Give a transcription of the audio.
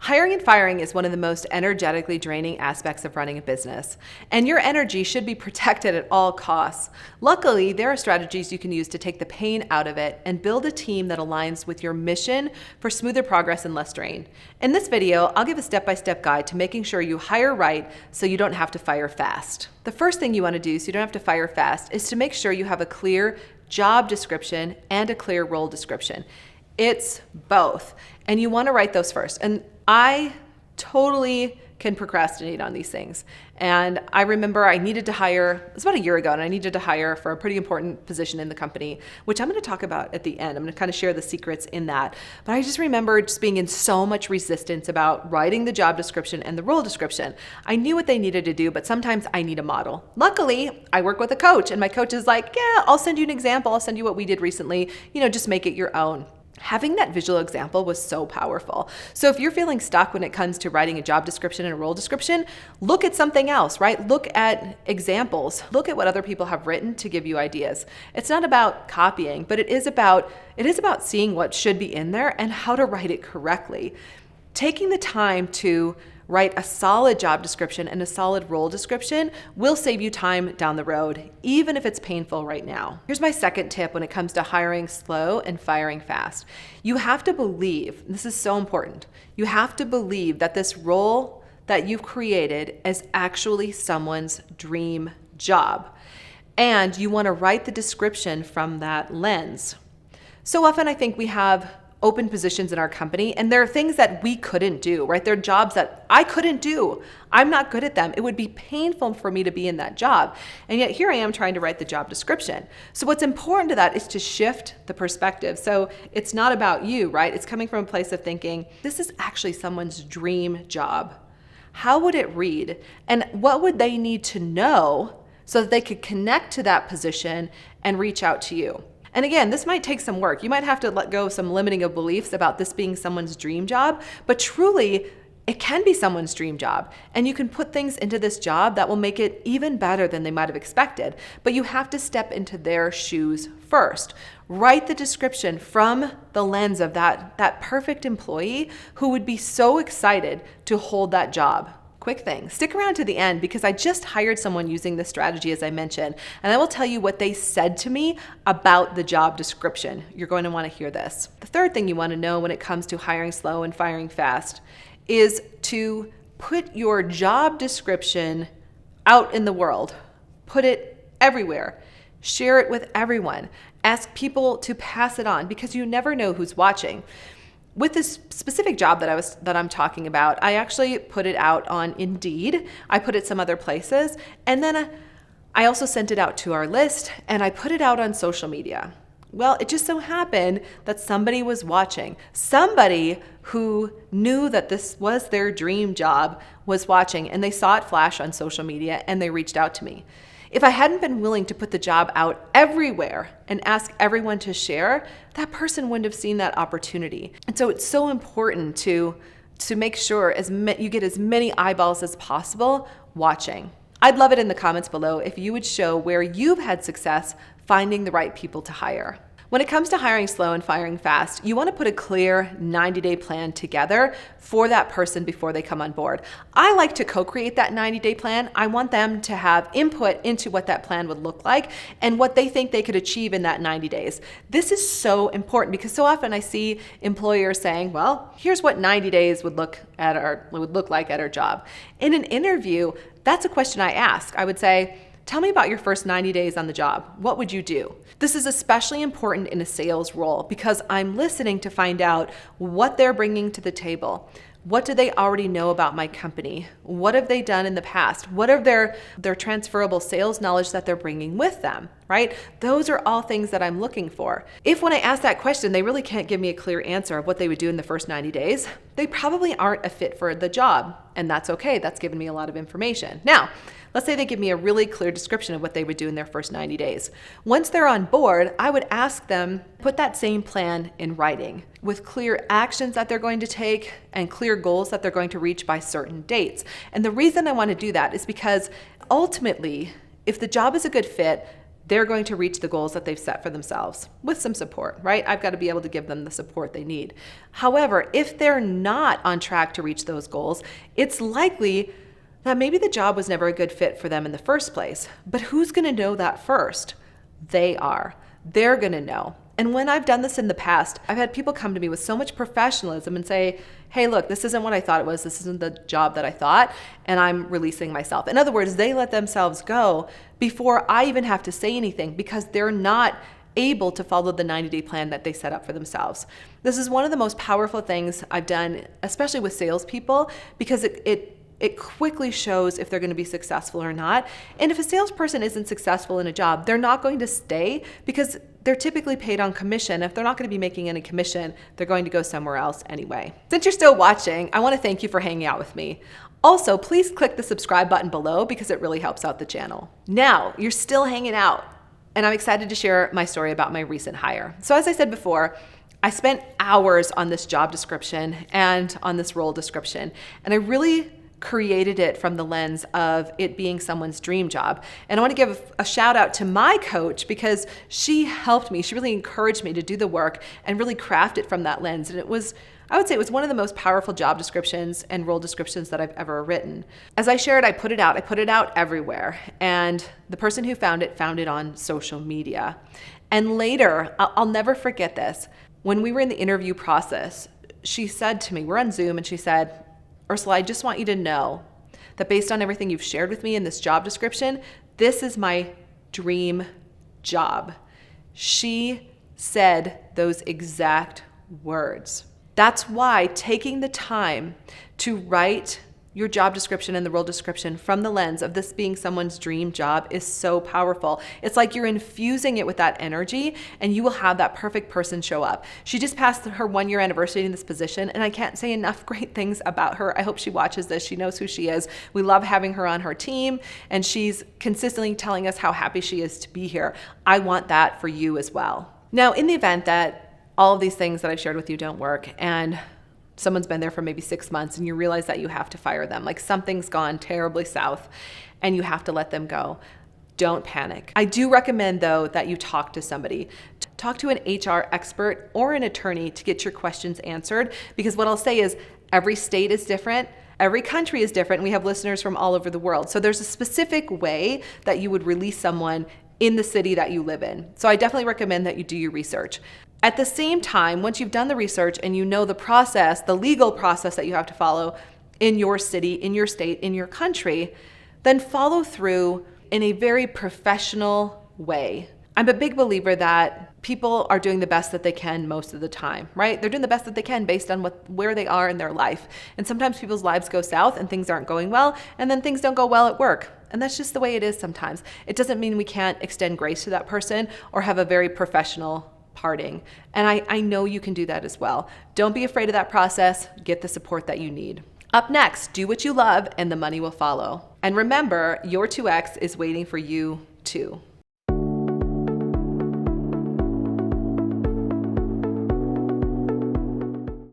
Hiring and firing is one of the most energetically draining aspects of running a business, and your energy should be protected at all costs. Luckily, there are strategies you can use to take the pain out of it and build a team that aligns with your mission for smoother progress and less strain. In this video, I'll give a step-by-step guide to making sure you hire right so you don't have to fire fast. The first thing you want to do so you don't have to fire fast is to make sure you have a clear job description and a clear role description. It's both, and you want to write those first. And I totally can procrastinate on these things. And I remember I needed to hire, it was about a year ago, and I needed to hire for a pretty important position in the company, which I'm going to talk about at the end. I'm going to kind of share the secrets in that. But I just remember just being in so much resistance about writing the job description and the role description. I knew what they needed to do, but sometimes I need a model. Luckily, I work with a coach, and my coach is like, yeah, I'll send you an example. I'll send you what we did recently. Just make it your own. Having that visual example was so powerful. So if you're feeling stuck when it comes to writing a job description and a role description, look at something else, right? Look at examples. Look at what other people have written to give you ideas. It's not about copying, but it is about seeing what should be in there and how to write it correctly. Taking the time to write a solid job description and a solid role description will save you time down the road, even if it's painful right now. Here's my second tip when it comes to hiring slow and firing fast. You have to believe, this is so important, you have to believe that this role that you've created is actually someone's dream job. And you want to write the description from that lens. So often I think we have open positions in our company, and there are things that we couldn't do, right? There are jobs that I couldn't do. I'm not good at them. It would be painful for me to be in that job. And yet here I am trying to write the job description. So what's important to that is to shift the perspective. So it's not about you, right? It's coming from a place of thinking, this is actually someone's dream job. How would it read? And what would they need to know so that they could connect to that position and reach out to you? And again, this might take some work. You might have to let go of some limiting of beliefs about this being someone's dream job, but truly, it can be someone's dream job. And you can put things into this job that will make it even better than they might have expected. But you have to step into their shoes first. Write the description from the lens of that perfect employee who would be so excited to hold that job. Quick thing, stick around to the end because I just hired someone using this strategy, as I mentioned, and I will tell you what they said to me about the job description. You're going to want to hear this. The third thing you want to know when it comes to hiring slow and firing fast is to put your job description out in the world. Put it everywhere. Share it with everyone. Ask people to pass it on because you never know who's watching. With this specific job that I'm talking about, I actually put it out on Indeed. I put it some other places, and then I also sent it out to our list, and I put it out on social media. Well, it just so happened that somebody was watching. Somebody who knew that this was their dream job was watching, and they saw it flash on social media, and they reached out to me. If I hadn't been willing to put the job out everywhere and ask everyone to share, that person wouldn't have seen that opportunity. And so it's so important to make sure you get as many eyeballs as possible watching. I'd love it in the comments below if you would show where you've had success finding the right people to hire. When it comes to hiring slow and firing fast, you want to put a clear 90-day plan together for that person before they come on board. I like to co-create that 90-day plan. I want them to have input into what that plan would look like and what they think they could achieve in that 90 days. This is so important because so often I see employers saying, well, here's what 90 days would look like at our job. In an interview, that's a question I ask. I would say, tell me about your first 90 days on the job. What would you do? This is especially important in a sales role because I'm listening to find out what they're bringing to the table. What do they already know about my company? What have they done in the past? What are their transferable sales knowledge that they're bringing with them, right? Those are all things that I'm looking for. If when I ask that question, they really can't give me a clear answer of what they would do in the first 90 days, they probably aren't a fit for the job. And that's okay. That's given me a lot of information. Now, let's say they give me a really clear description of what they would do in their first 90 days. Once they're on board, I would ask them, put that same plan in writing with clear actions that they're going to take and clear goals that they're going to reach by certain dates. And the reason I want to do that is because ultimately, if the job is a good fit, they're going to reach the goals that they've set for themselves with some support, right? I've got to be able to give them the support they need. However, if they're not on track to reach those goals, it's likely that maybe the job was never a good fit for them in the first place. But who's going to know that first? They are. They're going to know. And when I've done this in the past, I've had people come to me with so much professionalism and say, hey, look, this isn't what I thought it was. This isn't the job that I thought, and I'm releasing myself. In other words, they let themselves go before I even have to say anything because they're not able to follow the 90-day plan that they set up for themselves. This is one of the most powerful things I've done, especially with salespeople, because it quickly shows if they're going to be successful or not. And if a salesperson isn't successful in a job, they're not going to stay because they're typically paid on commission. If they're not going to be making any commission, they're going to go somewhere else anyway. Since you're still watching, I want to thank you for hanging out with me. Also, please click the subscribe button below because it really helps out the channel. Now, you're still hanging out, and I'm excited to share my story about my recent hire. So as I said before, I spent hours on this job description and on this role description, and I really created it from the lens of it being someone's dream job. And I want to give a shout out to my coach because she helped me. She really encouraged me to do the work and really craft it from that lens. And I would say it was one of the most powerful job descriptions and role descriptions that I've ever written. As I shared, I put it out everywhere. And the person who found it on social media. And later, I'll never forget this. When we were in the interview process, she said to me, we're on Zoom, and she said, Ursula, I just want you to know that based on everything you've shared with me in this job description, this is my dream job. She said those exact words. That's why taking the time to write your job description and the role description from the lens of this being someone's dream job is so powerful. It's like you're infusing it with that energy and you will have that perfect person show up. She just passed her 1-year anniversary in this position and I can't say enough great things about her. I hope she watches this. She knows who she is. We love having her on her team and she's consistently telling us how happy she is to be here. I want that for you as well. Now, in the event that all of these things that I've shared with you don't work and someone's been there for maybe 6 months and you realize that you have to fire them, like something's gone terribly south and you have to let them go, don't panic. I do recommend though that you talk to somebody. Talk to an HR expert or an attorney to get your questions answered, because what I'll say is every state is different. Every country is different. We have listeners from all over the world. So there's a specific way that you would release someone in the city that you live in. So I definitely recommend that you do your research. At the same time, once you've done the research and you know the process, the legal process that you have to follow in your city, in your state, in your country, then follow through in a very professional way. I'm a big believer that people are doing the best that they can most of the time, right? They're doing the best that they can based on where they are in their life. And sometimes people's lives go south and things aren't going well, and then things don't go well at work. And that's just the way it is sometimes. It doesn't mean we can't extend grace to that person or have a very professional parting. And I know you can do that as well. Don't be afraid of that process. Get the support that you need. Up next, do what you love and the money will follow. And remember, your 2X is waiting for you too.